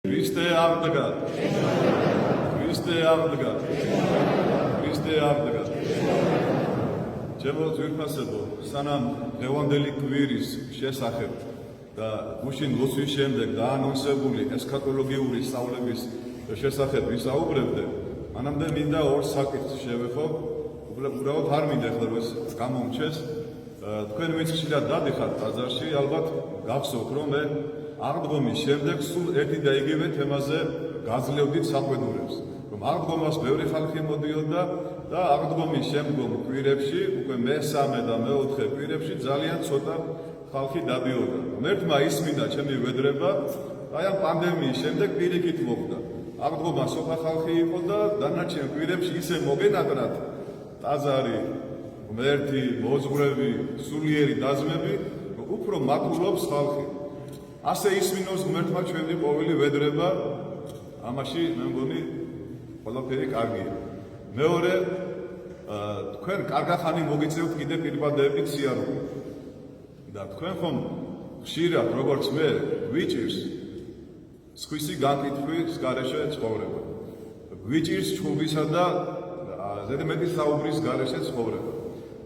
Christe აღდგა. Christe აღდგა. Christe აღდგა. ჩემო ძვირფასებო, სანამ დღევანდელი კვირის შესახებ და გუშინ ლოცვის შემდეგ დაანონსებული ესქატოლოგიური სწავლების შესახებ ვისაუბრებდე, მანამდე მინდა ორ საკითხს შევეხო, უბრალოდ არ მინდა ახლა რომ ეს გამომჩეს. თქვენ ვინც ხშირად დადიხართ ბაზარში, ალბათ გახსოვთ, რომ მე აღდგომის შემდეგ სულ ერთი და იგივე თემაზე გაძლევდით საყვედურებს, რომ აღდგომას ბევრი ხალხი მოდიოდა და აღდგომის შემდგომ კვირებში, უკვე მესამე და მეოთხე კვირებში ძალიან ცოტა ხალხი დადიოდა. ღმერთმა ისმინა ჩემი ვედრება, აი ამ პანდემიის შემდეგ პირიქით მოხდა. აღდგომა სოფა ხალხი იყო და დანარჩენ კვირებში ისე მოგენატრათ ტაძარი, ღმერთი, მოძღვრები, სულიერი დაზმები, უფრო მატულობს ხალხი. ასე ისმინოს ღმერთმა ჩვენი ყოველი ვედრება, ამაში მე მგონი ყველაფერი კარგია. მეორე, თქვენ კარგახანი მოგიწევთ კიდე პირბადებით სიარული. და თქვენ ხომ ხშირად, როგორც მე, გვიჭირს სხვისი განკითხვის გარეშე ცხოვრება. გვიჭირს ჩხუბისა და ზედმეტი საუბრის გარეშე ცხოვრება.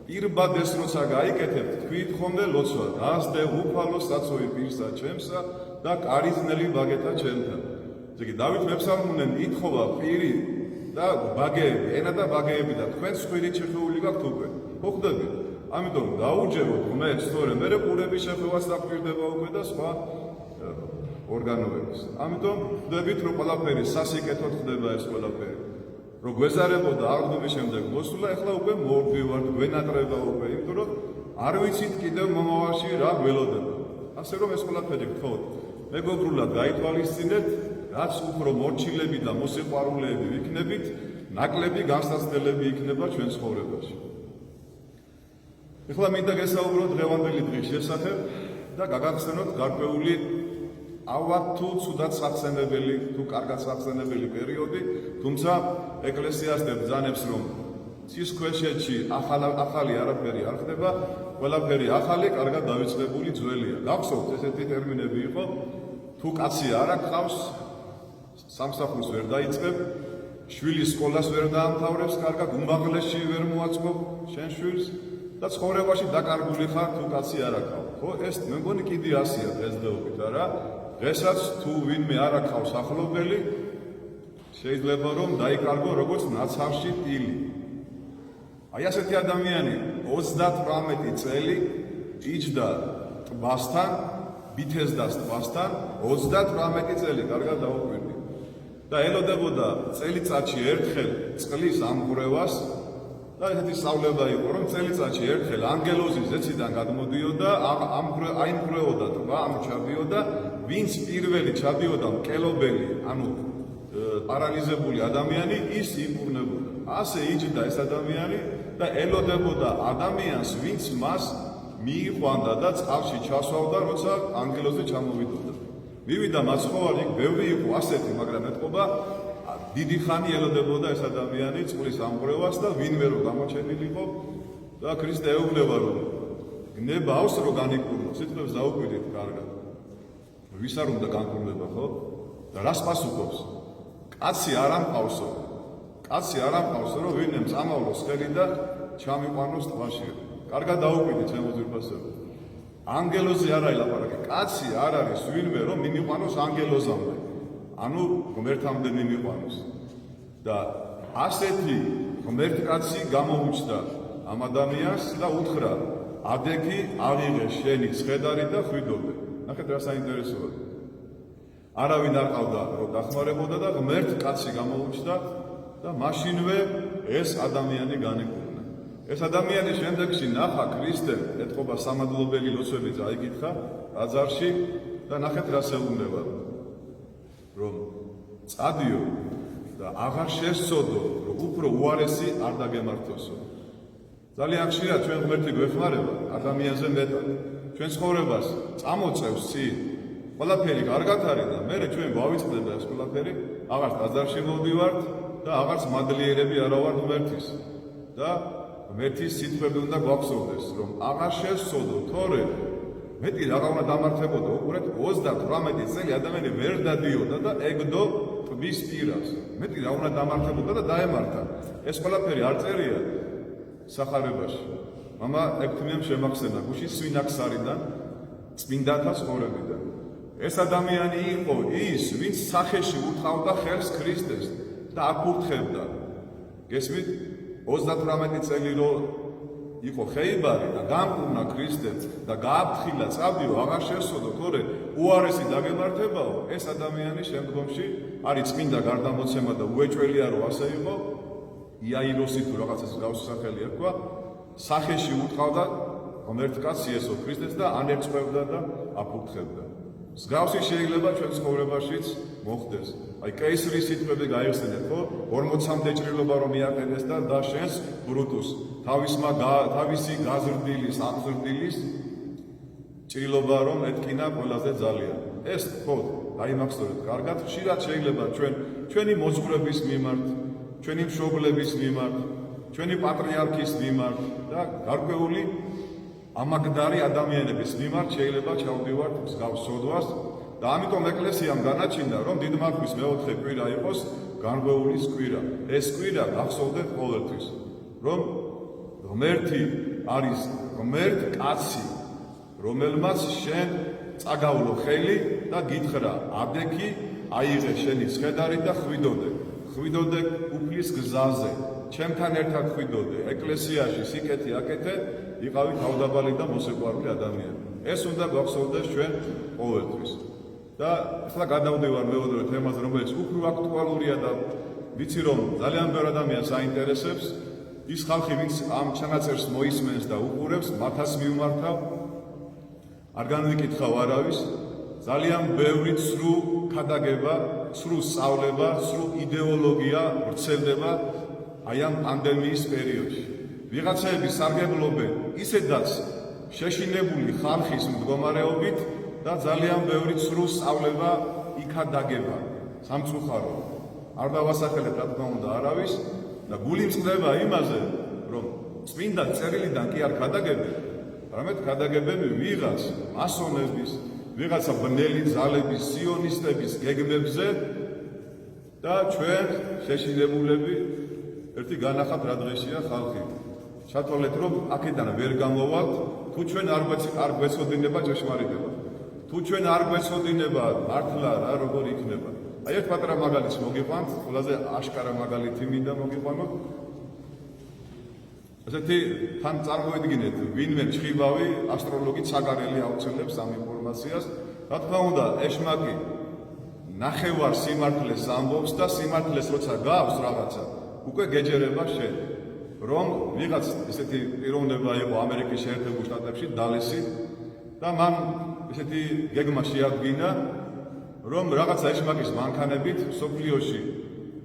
პირბადეს როცა გაიკეთებთ, თქვით ხოლმე ლოცვა, გასდე უფალო საწვევი პირსა ჩემსა და კარიზნელი ბაგეთა ჩემთან. ესე იგი, დავით მეფსალმუნემ ითხოვა პირი და ბაგეები, ენა და ბაგეები და თქვენ სხვილი შეხეული გაქვთ უკვე. ხო ხდებით? ამიტომ დაუჯეროთ ღმერთს, თორე მე ყურების შეხვევას დაგვირდება უკვე და სხვა ორგანოების. ამიტომ ხდებით, რომ ყველაფერი სასიკეთოდ ხდება ეს ყველაფერი. რომ გვეზარებოდა აღდგომის შემდეგ მოსულა, ეხლა უკვე მოვდივართ, გვენატრება უკვე, იმიტომ რომ არ ვიცით კიდევ მომავალში რა გველოდება. ასე რომ ეს ყველაფერი გთხოვთ, მეგობრულად გაითვალისწინეთ, რაც უფრო მორჩილები და მოსიყვარულეები ვიქნებით, ნაკლები განსაცდელები იქნება ჩვენ ცხოვრებაში. ეხლა მინდა გესაუბროთ დღევანდელი დღის შესახებ და გაგახსენოთ გარკვეული ალბათ თუ ცუდად სახსენებელი, თუ კარგად სახსენებელი პერიოდი, თუმცა ეკლესიას ბრძანებს, რომ ცის ქვეშეთში ახალი არაფერი არ ხდება, ყველაფერი ახალი, კარგად დავიწყებული ძველია. გახსოვთ, ესეთი ტერმინები იყო, თუ კაცი არ აქვს, სამსახურს ვერ დაიწყებ, შვილი სკოლას ვერ დაამთავრებს, კარგად უმაღლესში ვერ მოაწყობ შენ შვილს და ცხოვრებაში დაკარგული ხარ, თუ კაცი არ აქვს. ხო, ეს მე მგონი კიდე ასია დღესდღეობით, არა? დღესაც თუ ვინმე არ აქვს ახლობელი, შეიძლება რომ დაიკარგო როგორც ნაცავში ტილი. აი ასეთი ადამიანი 38 წელი იჯდა ტბასთან, ბითესდას ტბასთან, 38 წელი კარგად დაუკვირდი. და ელოდებოდა წელიწადში ერთხელ წყლის ამღვრევას და ესეთი სწავლება იყო, რომ წელიწადში ერთხელ ანგელოზი ზეციდან გადმოდიოდა, აიმღვრეოდა ტბა, ჩადიოდა, ვინც პირველი ჩადიოდა მკელობელი, ანუ პარალიზებული ადამიანი, ის იმკურნებოდა. ასე იჯდა ეს ადამიანი და ელოდებოდა ადამიანს, ვინც მას მიიყვანდა და წყალში ჩასვავდა, როცა ანგელოზი ჩამოვიდოდა. მივიდა მაცხოვარი, ბევრი იყო ასეთი, მაგრამ ეთყობა დიდი ხანი ელოდებოდა ეს ადამიანი წყლის ამღვრევას და ვინმე რო გამოჩენილიყო და ქრისტე ეუბნება, რომ გნებავს რო განიკურნოს, სიტყვებს დაუკვირდით კარგად. ვის არ უნდა განკურნება, ხო? და რას პასუხობს? კაცი არ ამყავსო. კაცი არ ამყავსო, რომ ვინმე წამავლოს ხელი და ჩამიყვანოს ტბაში. კარგად დაუკვირდით, ჩემო ძვირფასებო. ანგელოზი არ აილაპარაკე. კაცი არ არის ვინმე, რომ მიმიყვანოს ანგელოზამდე. ანუ ღმერთამდე მიმიყვანოს. და ასეთი ღმერთკაცი გამოუჩნდა ამ ადამიანს და უთხრა, ადეგი აღიღე შენი ცხედარი და ხვიდობე. ნახეთ რა საინტერესოა. არავინ არ ყავდა რომ დახმარებოდა და ღმერთკაცი გამოუჩნდა და მაშინვე ეს ადამიანი განიკურნა. ეს ადამიანი შემდეგში ნახა ქრისტემ ეთყობა სამადლობელი ლოცვები წაიკითხა ტაძარში და ნახეთ რა შეუნდება. რომ წადიო და აღარ შესწოდო, რომ უფრო უარესი არ დაგემართოსო. ძალიან ხშირად ჩვენ ღმერთი გვეხმარება ადამიანზე მეტად. ჩვენ ცხოვრებას წამოწევს წინ. ყველაფერი კარგად არის და მერე ჩვენ გავიწყდება ეს ყველაფერი, აღარც ტაძარში მოვდივართ და აღარც მადლიერები არა ვართ ღმერთის. და ღმერთის სიტყვები უნდა გვახსოვდეს, რომ აღარ შესწოდო, თორე მეტი რაღა უნდა დამართებოდა, უყურეთ 38 წელი ადამიანი ვერ დადიოდა და ეგდო ტბის პირას. მეტი რა უნდა დამართებოდა და დაემართა. ეს ყველაფერი არ წერია სახარებაში. მამა ექვთიმიამ შემახსენა გუში სვინაქსარიდან წმინდათა ცხოვრებიდან. ეს ადამიანი იყო ის, ვინც სახეში უთხოვდა ხელს ქრისტეს და აკურთხებდა. გესმით? 38 წელი რო იყო ხეიბარი და დამკურნა ქრისტეს და გააფრთხილა წავდიო აღარ შესწოდო, თორე უარესი დაგემართებაო, ეს ადამიანი შემდგომში არის წმინდა გარდამოცემა და უეჭველია რომ ასე იყო, იაიროსი თუ რაღაცას გავსი სახელი ერქვა, სახეში უთხოვდა ღმერთ კაცს იესო ქრისტეს და ანერწყებდა და აფურთხებდა. მსგავსი შეიძლება ჩვენ ცხოვრებაშიც მოხდეს. აი კეისრის სიტყვები გაიხსენეთ, ხო? 40-მდე ჭრილობა რომ მიაყენეს და დაშენს ბრუტუს. თავისი გაზრდილის, აღზრდილის ჭრილობა რომ ეთკინა ყველაზე ძალიან. ეს ხო, დაიმახსოვრეთ კარგად, ხშირად შეიძლება ჩვენი მოძღვრების მიმართ, ჩვენი მშობლების მიმართ, ჩვენი პატრიარქის მიმართ და გარკვეული ამაგდარი ადამიანების მიმართ შეიძლება ჩავდივართ მსგავს სოდვას და ამიტომ ეკლესიამ განაჩინდა რომ დიდმარხვის მეოთხე კვირა იყოს განღვეულის კვირა. ეს კვირა გახსოვდეთ ყოველთვის, რომ ღმერთი არის ღმერთ კაცი, რომელმაც შენ წაგავლო ხელი და გითხრა ადექი აიღე შენი სხედარი და ხვიდოდე უფლის გზაზე, ჩემთან ერთად ხვიდოდე ეკლესიაში სიკეთი აკეთე, იყავი თავდაბალი და მოსიყვარული ადამიანი. ეს უნდა გვახსოვდეს ჩვენ ყოველთვის. და ახლა გადავდივარ მეორე თემაზე, რომელიც უფრო აქტუალურია და ვიცი რომ ძალიან ბევრ ადამიანს აინტერესებს. ის ხალხი, ვინც ამ ჩანაწერს მოისმენს და უყურებს, მათაც მივმართავ, არ განვიკითხავ არავის, ძალიან ბევრი ცრუ ქადაგება, ცრუ სწავლება, ცრუ იდეოლოგია ვრცელდება აი ამ პანდემიის პერიოდში. ვიღაცები სარგებლობენ ისედაც შეშინებული ხალხის მდგომარეობით და ძალიან ბევრი ცრუ სწავლება იქადაგება სამწუხარო. არ დავასახელებ რა თქმა უნდა არავის და გული მწყდება იმაზე, რომ წმინდა წერილიდან კი არ ქადაგებენ, არამედ ქადაგებენ ვიღაც მასონების, ვიღაცა ბნელი ძალების, სიონისტების გეგმებზე და ჩვენ შეშინებულები ერთი განახათ რა დღეშია ხალხი. ჩათვალეთ რომ აქედან ვერ გამოვალთ, თუ ჩვენ არ გვეცოდინება ჭეშმარიტება. თუ ჩვენ არ გვეცოდინება მართლა რა როგორ იქნება. აი ერთ პატარა მაგალითს მოგიყვანთ, ყველაზე აშკარა მაგალითი მინდა მოგიყვანოთ. ესეთი თან წარმოედგინეთ, ვინმე ჩხიბავი ასტროლოგი ცაგარელი აუცილებს ამ ინფორმაციას. რა თქმა უნდა, ეშმაკი ნახევარ სიმართლეს ამბობს და სიმართლეს როცა გაქვს რაღაცა, უკვე გეჯერება შენ. რომ ვიღაც ესეთი პიროვნება იყო ამერიკის შეერთებულ შტატებში, დალესი და მან ესეთი გეგმა შეადგინა, რომ რაღაცა ეშმაკის მანქანებით სოფლიოში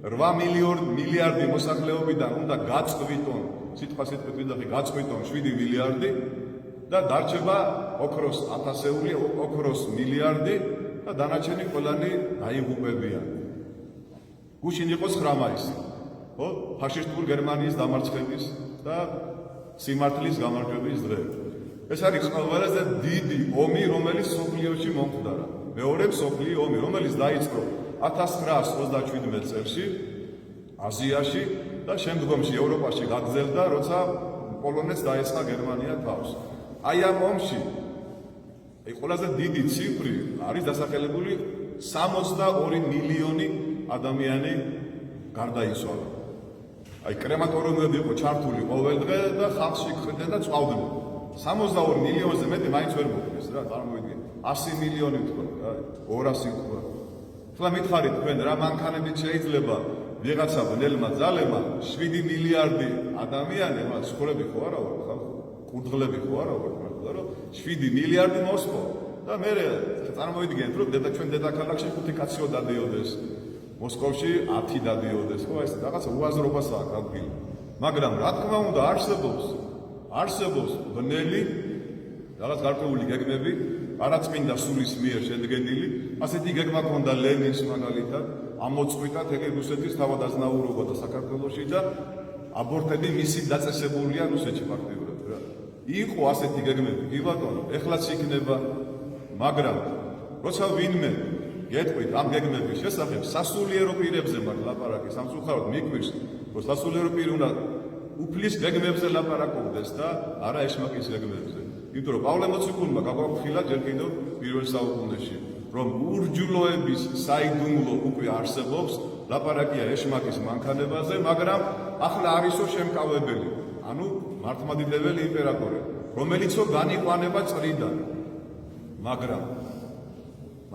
8 მილიარდი მოსახლეობიდან უნდა გაწყვიტონ, სიტყვით ვიდახი გაწყვიტონ 7 მილიარდი და დარჩება ოქროს 1000-ეული, ოქროს მილიარდი და დანარჩენი ყველანი დაიღუპებიან. გუშინ იყო 9 მაისი. ხო, ფაშისტური გერმანიის დამარცხების და სიმართლის გამარჯვების დღე. ეს არის ყველაზე დიდი ომი, რომელიც სოფლიოში მომხდარა. მეორე მსოფლიო ომი, რომელიც დაიწყო 1937 წელს აზიაში და შემდგომში ევროპაში გაგრძელდა, როცა პოლონეთს დაესხა გერმანია თავს. აი ამ ომში ყველაზე დიდი ციფრი არის დასახელებული 62 მილიონი ადამიანი გარდაიცვალა. აი კრემატორიუმები იყო ჩართული ყოველ დღე და ხალხში ხრდნენ და წვავდნენ. 62 მილიონზე მეტი მაინც ვერ მოხდეს რა, წარმოიდგინე. 100 მილიონი თქვა, რა, 200 თქვა. ახლა მითხარით თქვენ რა მანქანებით შეიძლება ვიღაცა ბნელმა ძალებმა 7 მილიარდი ადამიანი, რა ცხოვრები ხო არა ვარ ხალხო? კურდღლები ხო არა ვარ მართლა რომ 7 მილიარდი მოსპო და მე წარმოიდგინეთ რომ ჩვენ დედაქალაქში 5 კაციო დადიოდეს. მოსკოვში 10 დადიოდეს, ხო, ეს რაღაცა უაზრობასაა გაგბილი. მაგრამ რა თქმა უნდა არსებობს ბნელი რაღაც გარკვეული გეგმები, არაწმინდა სულის მიერ შედგენილი. ასეთი გეგმა ჰქონდა ლენინს მაგალითად, ამოწყვიტა თეთრი რუსეთის თავადაზნაურობა და საქართველოში და აბორტები მისი დაწესებულია რუსეთში ფაქტიურად რა. იყო ასეთი გეგმები, კი ბატონო, ეხლაც იქნება, მაგრამ როცა ვინმე გეტყვით ამ გეგმების შესახებ, სასულიერო პირებზე მაგ ლაპარაკი სამწუხაროდ მიკვირს, რომ სასულიერო პირი უნდა უფლის გეგმებზე ლაპარაკობდეს და არა ეშმაკის გეგმებზე. იმიტომ რომ პავლე მოციქულმა გაგვაფრთხილა ჯერ კიდევ პირველ საუკუნეში, რომ ურჯულოების საიდუმლო უკვე არსებობს, ლაპარაკია ეშმაკის მანქანებაზე, მაგრამ ახლა არისო შემკავებელი, ანუ მართლმადიდებელი იმპერატორი, რომელიცო განიყვანება წრიდან, მაგრამ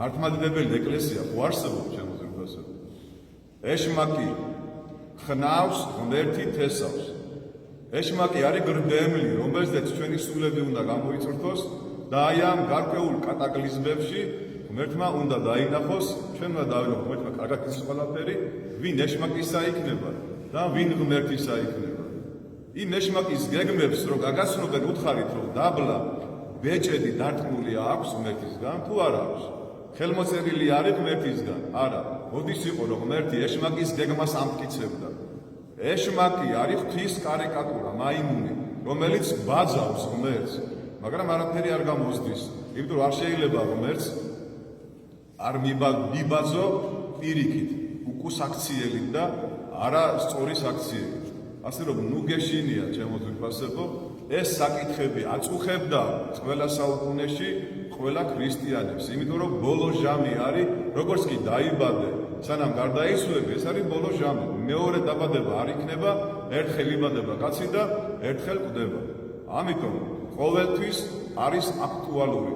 მართლმადიდებელი ეკლესია ხო არსებობს ჩემო ზრდასო. ეშმაკი ხნავს, ღმერთი თესავს. ეშმაკი არის გრდემლი, რომელზეც ჩვენი სულები უნდა გამოიწვრთოს და აი ამ გარკვეულ კატაკლიზმებში ღმერთმა უნდა დაინახოს, ჩვენ უნდა დავინახოთ ღმერთმა კარგად ის ყველაფერი, ვინ ეშმაკისა იქნება და ვინ ღმერთისა იქნება. იმ ეშმაკის გეგმებს რო გაგაცნობენ უთხარით, რომ დაბლა ბეჭედი დარტყმული აქვს ღმერთისგან, თუ არ აქვს. ხელმოწერილი არის ღმერთისგან, არა. მოდის იყო რომ ღმერთი ეშმაკის გეგმას ამტკიცებდა. ეშმაკი არის ღვთის კარიკატურა, მაიმუნი, რომელიც ბაძავს ღმერთს, მაგრამ არაფერი არ გამოსდის. იმიტომ რომ არ შეიძლება ღმერთს არ მიბაძო პირიქით, უკუსაქციელით და არა სწორი საქციელით. ასე რომ ნუ გეშინია ჩემო ძვირფასებო, ეს საკითხები აწუხებდა ყველა საუკუნეში ყველა ქრისტიანებს, იმიტომ რომ ბოლო ჟამი არის, როგორც კი დაიბადე, სანამ გარდაიცვლები, ეს არის ბოლო ჟამი. მეორე დაბადება არ იქნება, ერთხელ იბადება კაცი და ერთხელ კვდება. ამიტომ ყოველთვის არის აქტუალური.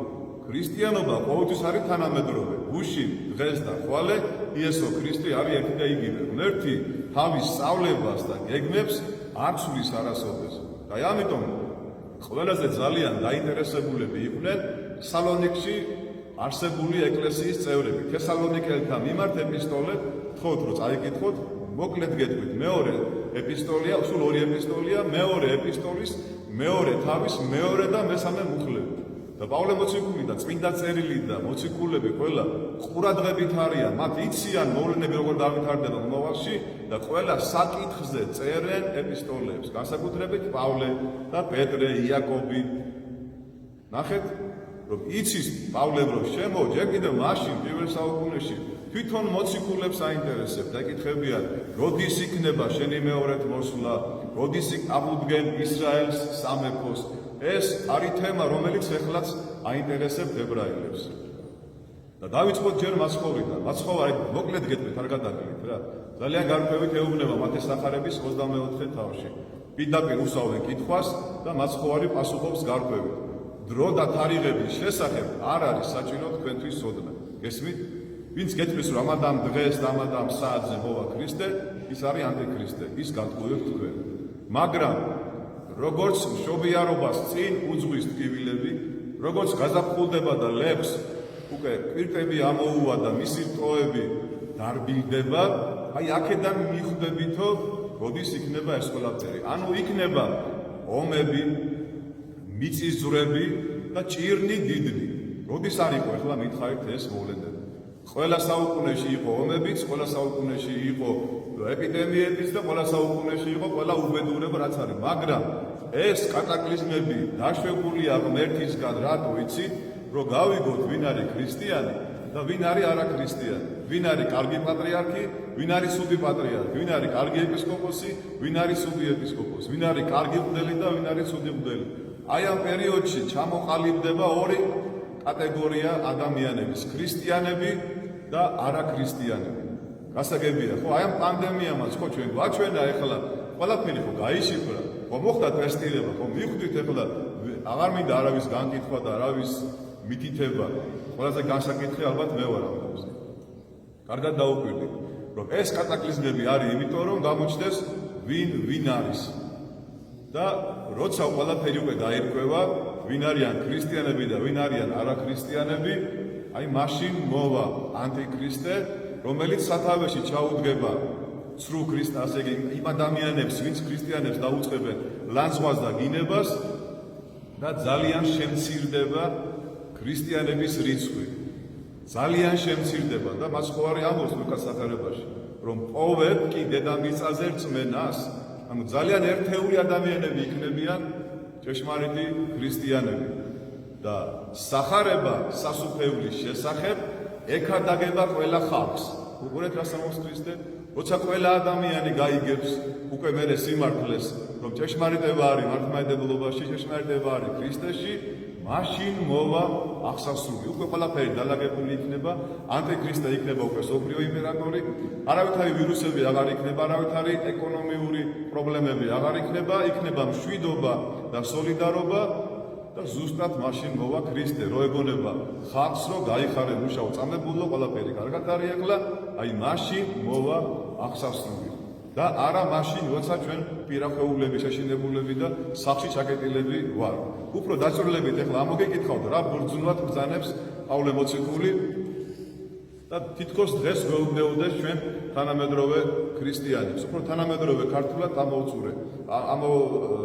ქრისტიანობა ყოველთვის არის თანამედროვე. გუშინ, დღეს და ხვალე იესო ქრისტე არის ერთი და იგივე. ღმერთი თავის სწავლებას და გეგმებს არ ცვლის არასოდეს. და ამიტომ ყველაზე ძალიან დაინტერესებულები იყვნენ სალონიკში არსებული ეკლესიის წევრები. თესალონიკელთა მიმართ ეპისტოლე თხოვთ რომ წაიკითხოთ, მოკლედ გეტყვით. მეორე ეპისტოლია, სულ ორი ეპისტოლია, მეორე ეპისტოლის მეორე თავის მეორე და მესამე მუხლები. და პავლე მოციქული და წმინდა წერილი და მოციქულები ყველა ყურადღებით არიან, მათ იციან მოვლენები როგორ დავითარდება მომავალში და ყველა საკითხზე წერენ ეპისტოლეებს, განსაკუთრებით პავლე და პეტრე, იაკობი. ნახეთ, რომ იცის პავლე რომ შემო ჯერ კიდევ მაშინ პირველ საუკუნეში თვითონ მოციქულებს აინტერესებთ და ეკითხებიან, როდის იქნება შენი მეორედ მოსვლა, როდის აღუდგენ ისრაელს სამეფოს. ეს არის თემა, რომელიც ეხლაც აინტერესებთ ებრაელებს. და დავიწყოთ ჯერ მაცხოვრიდან. მაცხოვარი მოკლედ გეტყვით, არ გადაგიდეთ რა. ძალიან გარკვევით ეუბნება მათეს სახარების 24 თავში. პირდაპირ უსაუბრენ კითხვას და მაცხოვარი პასუხობს გარკვევით. დრო და თარიღების შესახებ არ არის საჭირო თქვენთვის ცოდნა. გესმით? ვინც გეტყვის რომ ამადამ დღეს და ამადამ საათზე მოვა ქრისტე, ის არის ანტიქრისტე, ის გატყუებთ თქვენ. მაგრამ როგორც მშობიარობას წინ უძღვის ტკივილები, როგორც გაზაფხულდება და ლეფს უკვე კვირტები ამოუვა და მისი რტოები დარბილდება, აი აქედან მიხვდებითო, როდის იქნება ეს ყველაფერი. ანუ იქნება ომები, მიწისძვრები და ჭირნი დიდნი. როდის არ იყო ახლა მითხარით ეს მოვლენები. ყველა საუკუნეში იყო ომებიც, ყველა საუკუნეში იყო ეპიდემიებიც და ყველა საუკუნეში იყო ყველა უბედურება რაც არის. მაგრამ ეს კატაკლიზმები დაშვებულია ღმერთისგან, რატო იცით, რომ გავიგოთ ვინ არის ქრისტიანი და ვინ არის არაქრისტიანი, ვინ არის კარგი პატრიარქი, ვინ არის სუდი პატრიარქი, ვინ არის კარგი ეპისკოპოსი, ვინ არის სუდი ეპისკოპოსი, ვინ არის კარგი მღვდელი და ვინ არის სუდი მღვდელი. აი ამ პერიოდში ჩამოყალიბდება ორი კატეგორია ადამიანების, ქრისტიანები და არაქრისტიანები. გასაგებია, ხო, აი ამ პანდემიამაც ხო ჩვენ გვაჩვენა ეხლა ყველაფერი ხო გაიშიფრა, ხო მოხდა ტესტირება, ხო მიხვდით ეხლა აღარ მინდა არავის განკითხვა და არავის მითითება. ყველაზე განსაკითხი ალბათ მე ვარ ამ თავზე. კარგად დაუკვირდით, რომ ეს კატაკლიზმები არის იმიტომ, რომ გამოჩნდეს ვინ არის. და როცა ყველაფერი უკვე გაირკვევა, ვინ არიან ქრისტიანები და ვინ არიან არაქრისტიანები, აი მაშინ მოვა ანტიქრისტე, რომელიც სათავეში ჩაუდგება ცრუ ქრისტეს, ესე იგი იმ ადამიანებს, ვინც ქრისტიანებს დაუწყებენ ლანძღვას და გინებას და ძალიან შემცირდება ქრისტიანების რიცხვი. ძალიან შემცირდება და მაცხოვარი ამბობს ლუკას სახარებაში, რომ პოვებ კი დედამიწაზე რწმენას. ანუ ძალიან ერთეული ადამიანები იქნებიან ჭეშმარიტი ქრისტიანები და სახარება სასუფეულის შესახებ ეკადაგება ყველა ხალხს. უყურეთ რა სამოს ქრისტე, როცა ყველა ადამიანი გაიგებს უკვე მერე სიმართლეს, რომ ჭეშმარიტება არის მართლმადიდებლობაში, ჭეშმარიტება არის ქრისტეში, მაშინ მოვა აღსასრული. უკვე ყველაფერი დალაგებული იქნება, ანტიქრისტე იქნება უკვე სოფლიო იმპერატორი, არავითარი ვირუსები აღარ იქნება, არავითარი ეკონომიური პრობლემები აღარ იქნება, იქნება მშვიდობა და სოლიდარობა და ზუსტად მაშინ მოვა ქრისტე, რო ეგონება ხალხს, რო გაიხარე მუშაო წამებულო, ყველაფერი კარგად არის ახლა, აი მაშინ მოვა აღსასრული. და არა მაშინ, როცა ჩვენ პირახეულები, შეშინებულები და სახლში ჩაკეტილები ვარ. უფრო დაწვრილებით ახლა ამოგეკითხავთ, რა ბრძნულად ბრძანებს პავლე მოციქული და თითქოს დღეს გვეუბნეოდეს ჩვენ თანამედროვე ქრისტიანებს. უფრო თანამედროვე ქართულად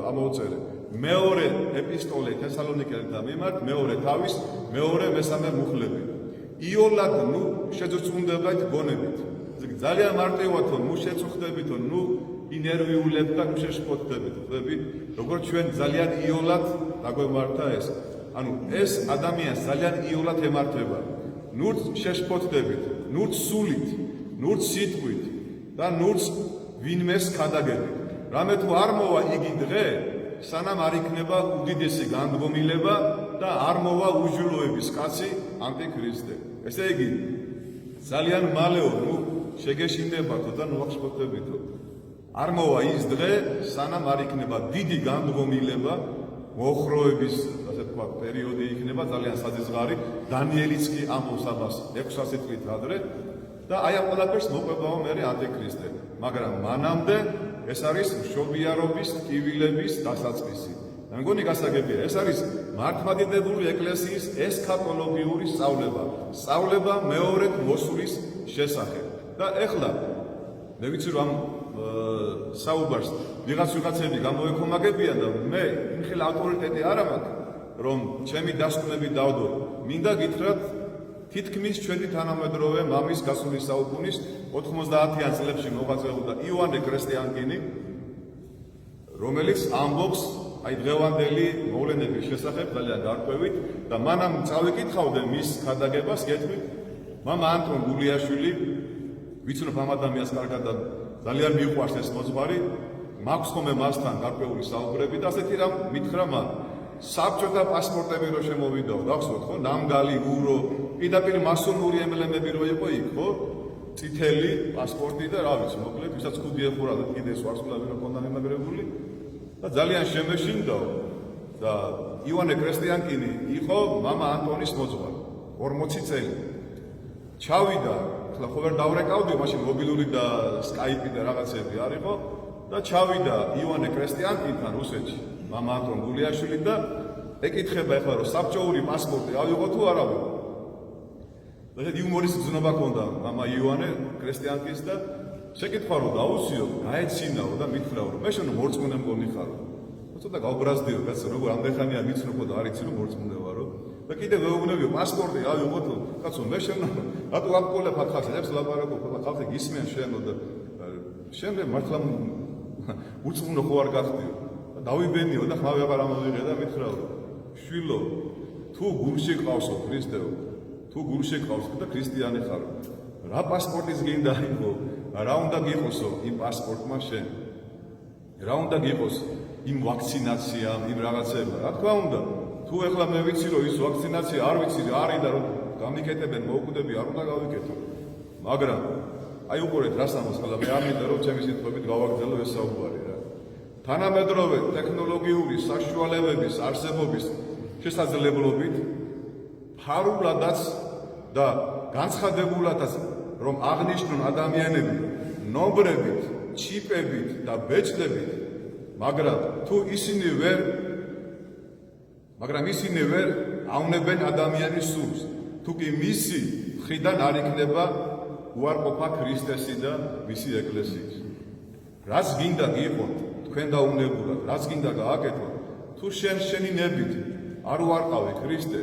ამოვწერე. მეორე ეპისტოლე თესალონიკელთა მიმართ, მეორე თავის, მეორე მესამე მუხლები. იოლად ნუ შეძრწუნდებათ გონებით. ძალიან მარტივადო ნუ შეწუხდებითო, ნუ ინერვიულებთ და ნუ შეშფოთდებით. ხვდებით, როგორც ჩვენ ძალიან იოლად დაგვემართა ეს. ანუ ეს ადამიანს ძალიან იოლად ემართება. ნურც შეშფოთდებით, ნურც სულით, ნურც სიტყვით და ნურც ვინმეს ქადაგებით. რამე თუ არ მოვა იგი დღე, სანამ არ იქნება უდიდესი განდგომილება და არ მოვა უჯრედოების კაცი ანტიქრისტე. ესე იგი, ძალიან მალეო ნუ შეგეშინდებათო და ნუ აღშფოთდებითო. არ მოვა ის დღე, სანამ არ იქნება დიდი განდგომილება, მოხროების, ასე თქვა, პერიოდი იქნება ძალიან საზღარი. დანიელიც კი ამბობს ამას 600 წლით ადრე და აი ამ ყველაფერს მოყვებაო მერე ანტიქრისტე. მაგრამ მანამდე ეს არის მშობიარობის, ტკივილების დასაწყისი. და მგონი გასაგებია, ეს არის მართლმადიდებლური ეკლესიის ესქატოლოგიური სწავლება. სწავლება მეორედ მოსulis შესახებ. და ეხლა მე ვიცი რომ საუბარს ვიღაცები გამოეკომაგებიან და მე იმხელა ავტორიტეტი არ მაქვს რომ ჩემი დასკვნები დავდო. მინდა გითხრათ თითქმის ჩვენი თანამედროვე მამის გასული საუკუნის 90-იან წლებში მოღვაწეობდა იოანე კრესტიანკინი, რომელიც ამბობს აი დღევანდელი მოვლენების შესახებ ძალიან გარკვევით და მანამ წავიკითხავდე მის ქადაგებას, გეტყვით მამა ანტონ გულიაშვილი, ვიცნობ ამ ადამიანს კარგად და ძალიან მიყვარს ეს მოძღვარი, მაქვს ხოლმე მასთან გარკვეული საუბრები და ასეთი რამ მითხრა მან. საბჭოთა პასპორტები რო შემოვიდაო, გახსოვთ ხო? ნამგალი, ურო, პირდაპირ მასონური ემბლემები რო იყო იქ, ხო? წითელი პასპორტი და რა ვიცი, მოკლედ, ვისაც ხუდი ეხურა და კიდე სვარსულები რო ქონდა მემაგრებული და ძალიან შემეშინდაო. და იოანე კრესტიანკინი იყო მამა ანტონის მოძღვარი, 40 წელი. ჩავიდა, ახლა ხო ვერ დავრეკავდი, მაშინ მობილური და სკაიპი და რაღაცები არ იყო და ჩავიდა იოანე კრესტიანკინთან რუსეთში, მამა ანტონ გულიაშვილი და ეკითხება ახლა რომ საბჭოური პასპორტი ავიღო თუ არ ავიღო. და იუმორის გზნობა ჰქონდა მამა იოანე კრესტიანკინს და შეკითხა რომ დაუსიო, გაეცინაო და მითხრა რომ მე შენ მორწმუნე მგონი ხარო. ცოტა გავბრაზდიო, კაცო, როგორ ამდენხანია ვიცნობო და არ იცი რომ მორწმუნე ვარო. და კიდე ვეუბნებიო პასპორტი ავიღო თუ, კაცო, მე შენ რატო აკოლებ ხალხს, ეს ლაპარაკობ, ხალხი გისმენ შენო და შენ მართლა უწმუნო ხო არ გახდიო. და დავიბენიო და ხავი აღარ ამოვიღე და მითხრა რომ შვილო, თუ გულში ყავსო ქრისტეო, თუ გულში ყავსო და ქრისტიანი ხარო. რა პასპორტის გინდა იყო? რა უნდა გიყოსო იმ პასპორტმა შენ? რა უნდა გიყოს იმ ვაქცინაციამ, იმ რაღაცებმა? რა თქმა უნდა, თუ ეხლა მე ვიცი რომ ის ვაქცინაცია არ ვიცი რა არის და რომ გამიკეთებენ მოუკვდები არ უნდა გავიკეთო. მაგრამ აი უყურეთ რას ამბობს ხოლმე მე არ მინდა რომ ჩემი სიტყვებით გავაგრძელო ეს საუბარი რა. თანამედროვე ტექნოლოგიური საშუალებების არსებობის შესაძლებლობით ფარულადაც და განცხადებულადაც რომ აღნიშნონ ადამიანები ნომრებით, ჩიპებით და ბეჭდებით, მაგრამ ისინი ვერ ავნებენ ადამიანის სულს. თუ კი მისი მხრიდან არ იქნება უარყოფა ქრისტესი და მისი ეკლესიის. რაც გინდა გიყოთ თქვენ დაუნებურად, რაც გინდა გააკეთოთ, თუ შენი ნებით არ უარყავი ქრისტე,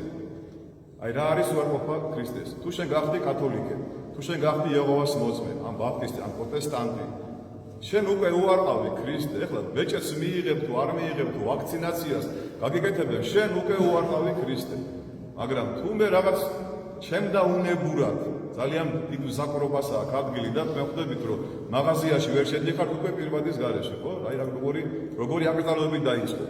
აი რა არის უარყოფა ქრისტეს? თუ შენ გახდი კათოლიკე, თუ შენ გახდი იეჰოვას მოწმე, ან ბაპტისტი, ან პროტესტანტი, შენ უკვე უარყავი ქრისტე, ეხლა ბეჭედს მიიღებ თუ არ მიიღებ თუ ვაქცინაციას გაგიკეთებენ, შენ უკვე უარყავი ქრისტე. მაგრამ თუნდე რაღაც ჩემდა უნებურად ძალიან დიდ საკრობასაა ადგილი და მე ხვდებით რომ მაღაზიაში ვერ შედიხარ უკვე პირვადის გარეშე, ხო? აი როგორი აკრძალვები დაიწყო.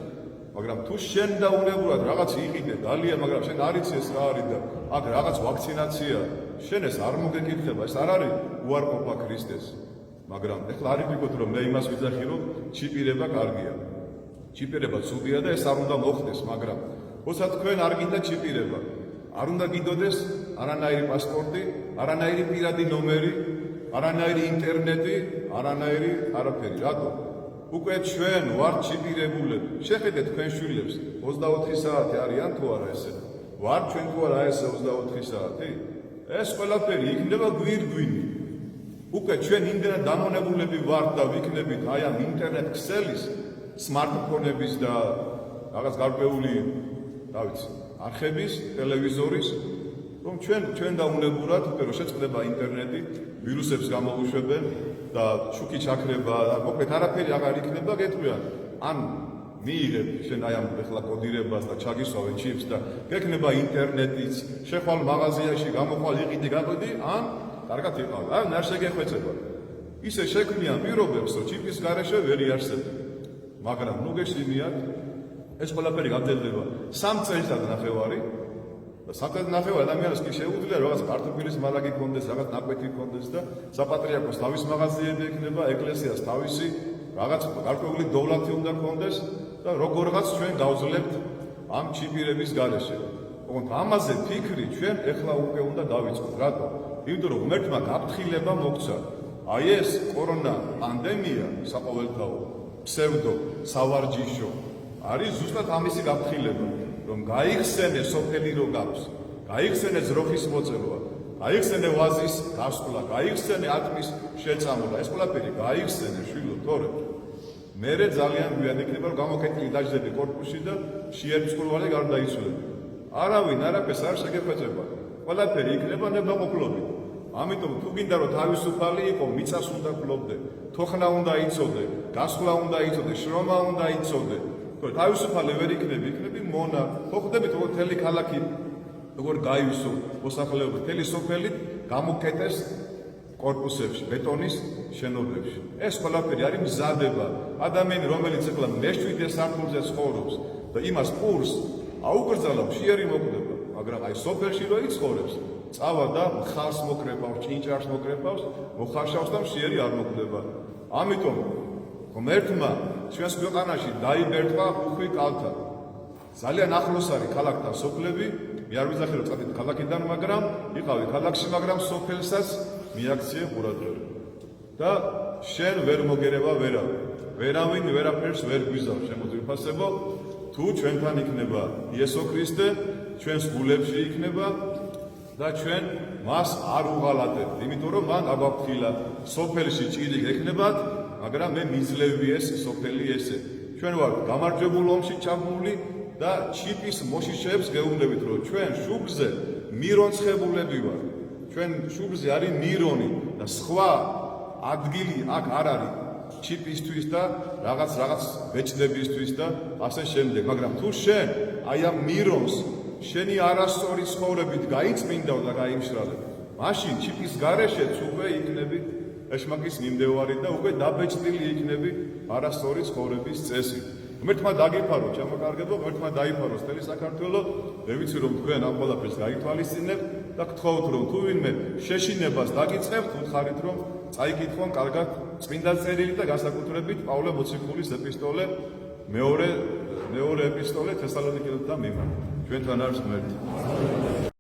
მაგრამ თუ შენ და უნებურად რაღაც იყიდე დალია, მაგრამ შენ არ იცი ეს რა არის და აქ რაღაც ვაქცინაცია, შენ ეს არ მოგეკითხება, ეს არ არის უარყოფა ქრისტეს. მაგრამ ეხლა არ იფიქროთ რომ მე იმას ვიძახი რომ ჩიპირება კარგია. ჩიპირება ცუდია და ეს არ უნდა მოხდეს, მაგრამ როცა თქვენ არ გინდა ჩიპირება, არ უნდა გიდოდეს არანაირი პასპორტი, არანაირი პირადი ნომერი, არანაირი ინტერნეტი, არანაირი არაფერი. რატო? უკვე ჩვენ ვართ ჩიპირებულები. შეხედეთ თქვენ შვილებს 24 საათი არიან თუ არა ესე? ვარ ჩვენ თუ არა ესე 24 საათი? ეს ყველაფერი იქნება გვირგვინი. უკვე ჩვენ იმდენად დამონებულები ვართ და ვიქნებით აი ამ ინტერნეტ ქსელის, სმარტფონების და რაღაც გარკვეული, რა ვიცი, არხების, ტელევიზორის, რომ ჩვენ დაუნებურად უკვე რომ შეწყდება ინტერნეტი, ვირუსებს გამოუშვებენ და შუქი ჩაქრება და მოკლედ არაფერი აღარ იქნება გეტყვიან. ან მიიღებ შენ აი ამ ეხლა კოდირებას და ჩაგისვავენ ჩიპს და გექნება ინტერნეტიც, შეხვალ მაღაზიაში გამოყვალ იყიდი გაყიდი, ან კარგად იყავ. ან არ შეგეხვეწება. ისე შექმნიან პირობებს, რომ ჩიპის გარეშე ვერ იარსებენ. მაგრამ ნუ გეშინიათ, ეს ყველაფერი გაგრძელდება 3 წელიწადნახევარი. და 3 წელიწადნახევარი ადამიანს კი შეუძლია რაღაც კარტოფილის მარაგი ქონდეს, რაღაც ნაკვეთი ქონდეს და საპატრიარქოს თავის მაღაზიები ექნება, ეკლესიას თავისი რაღაც გარკვეული დოვლათი უნდა ქონდეს და როგორღაც ჩვენ გავძლებთ ამ ჩიპირების გარეშე. თუმცა ამაზე ფიქრი ჩვენ ეხლა უკვე უნდა დავიწყოთ. რატო? იმიტომ რომ ღმერთმა გაფრთხილება მოგცა. აი ეს კორონა პანდემია საყოველთაო ფსევდო სავარჯიშო არის ზუსტად ამისი გაფრთხილება, რომ გაიხსენე სოფელი რო გაქვს, გაიხსენე ძროხის მოწელვა, გაიხსენე ვაზის გასვლა, გაიხსენე ატმის შეწამვლა, ეს ყველაფერი გაიხსენე შვილო, თორე მერე ძალიან გვიან იქნება რომ გამოკეთილი დაждები კორპუსში და შეერწყურვალი გარდაიცვლება. არავინ არაფერს არ შეგეხვეწება. ყველაფერი იქნება ნებაყოფლობით. ამიტომ თუ გინდა რომ თავისუფალი იყო, მიწას უნდა ფლობდე, თოხნა უნდა იცოდე, გასვლა უნდა იცოდე, შრომა უნდა იცოდე. თორე თავისუფალი ვერ იქნები მონა. ხო ხვდებით რომ მთელი ქალაქი როგორ გაივსო მოსახლეობა, მთელი სოფელი გამოკეტეს კორპუსებში, ბეტონის შენობებში. ეს ყველაფერი არის მზადება. ადამიანი რომელიც ეხლა მე-7 სართულზე ცხოვრობს და იმას პურს აუკრძალა, შეერი მოკვდება. მაგრამ აი სოფელში რო იცხოვრებს, წავა და მხარს მოკრეფავს, ჭინჭარს მოკრეფავს, მოხარშავს და შეერი არ მოკვდება. ამიტომ ღმერთმა ჩვენს ქვეყანაში დაიბერტყა უხვი კალთა. ძალიან ახლოს არის ქალაქთან სოფლები, მე არ ვიძახი რომ წადით ქალაქიდან, მაგრამ იყავი ქალაქში, მაგრამ სოფელსაც მიაქციე ყურადღება. და შენ ვერ მოგერევა ვერავინ ვერაფერს ვერ გვიზავს შემოძვირფასებო, თუ ჩვენთან იქნება იესო ქრისტე, ჩვენს გულებში იქნება და ჩვენ მას არ უღალატებთ, იმიტომ რომ მან აგვაფრთხილა სოფელში ჭირი გექნებათ, მაგრამ მე მიძლევი ეს სოფელი ესე. ჩვენ ვართ გამარჯვებულ ომში ჩაბმული და ჩიპის მოშიშეებს გეუბნებით, რომ ჩვენ შუბლზე მირონცხებულები ვართ. ჩვენ შუბლზე არის მირონი და სხვა ადგილი აქ არ არის ჩიპისთვის და რაღაც ბეჭდებისთვის და ასე შემდეგ. მაგრამ თუ შენ აი ამ მირონს შენი არასწორი ცხოვრებით გაიწმინდავ და გაიმშრალებ, მაშინ ჩიპის გარეშეც უკვე იქნები ეშმაკის მიმდევარი და უკვე დაბეჭდილი იქნები არასწორი ცხოვრების წესით. ღმერთმა დაგიფარო, ჩემოკარგებო, ღმერთმა დაიფაროს მთელი საქართველო. მე ვიცი რომ თქვენ ამ ყველაფერს გაითვალისწინებთ და გთხოვთ რომ თუ ვინმე შეშინებას დაგიწყებთ, უთხარით რომ წაიკითხონ კარგად წმინდა წერილი და განსაკუთრებით პავლე მოციქულის ეპისტოლე მეორე ეპისტოლე თესალონიკელებთან მიმართ. ჩვენთან არის ღმერთი.